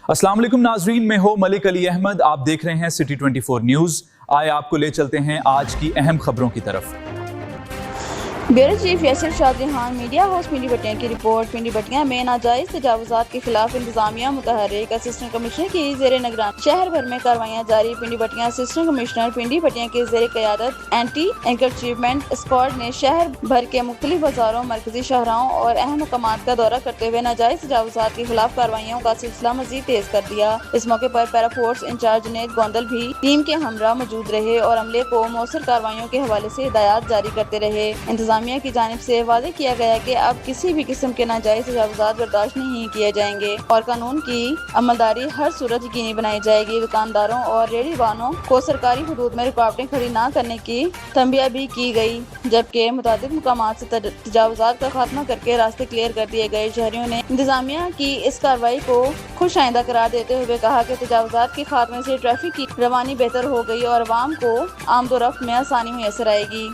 अस्सलाम वालेकुम नाजरीन, मैं हूं मलिक अली अहमद। आप देख रहे हैं सिटी 24 न्यूज़। आए आपको ले चलते हैं आज की अहम खबरों की तरफ। Bureau chief Yasir Chaudhry Khan media house Pindi बटिया की रिपोर्ट। पिंडी बटिया में नाजायज तजावुजात के खिलाफ इंतजामिया मुतहर्रिक असिस्टेंट कमिश्नर की जेर निगरानी शहर भर में कार्रवाइयाँ जारी। पिंडी बटिया असिस्टेंट कमिश्नर पिंडी बटिया के जेर क़यादत एंटी एंकरचमेंट स्क्वाड ने शहर भर के मुख्तलिफ बाजारों, मरकजी शहरों और अहम मकामात का दौरा करते हुए नाजायज तजावुजात के खिलाफ कार्रवाइयों का सिलसिला मजीद तेज कर दिया। इस मौके पर para force incharge Junaid Gondal भी टीम के हमरा मौजूद रहे और अमले को मौसर कार्रवाइयों के हवाले से हिदायत जारी करते रहे। इंतजामिया की जानिब से वादे किया गया कि अब किसी भी किस्म के नाजायज तजावुजात बर्दाश्त नहीं किए जाएंगे और कानून की अमलदारी हर सूरत यकीनी बनाई जाएगी। दुकानदारों और रेहड़ी वालों को सरकारी हुदूद में रुकावटें खड़ी न करने की तंबीह भी की गई, जबकि मुताबिक मुकामात से तजावुजात का खात्मा करके रास्ते क्लियर कर दिए गए। शहरियों ने इंतजामिया की इस कार्रवाई को खुश आइंदा करार देते हुए कहा कि तजावुजात के खात्मे से ट्रैफिक की रवानी बेहतर हो गई और अवाम को आमदोरफ्त में आसानी मैसर आएगी।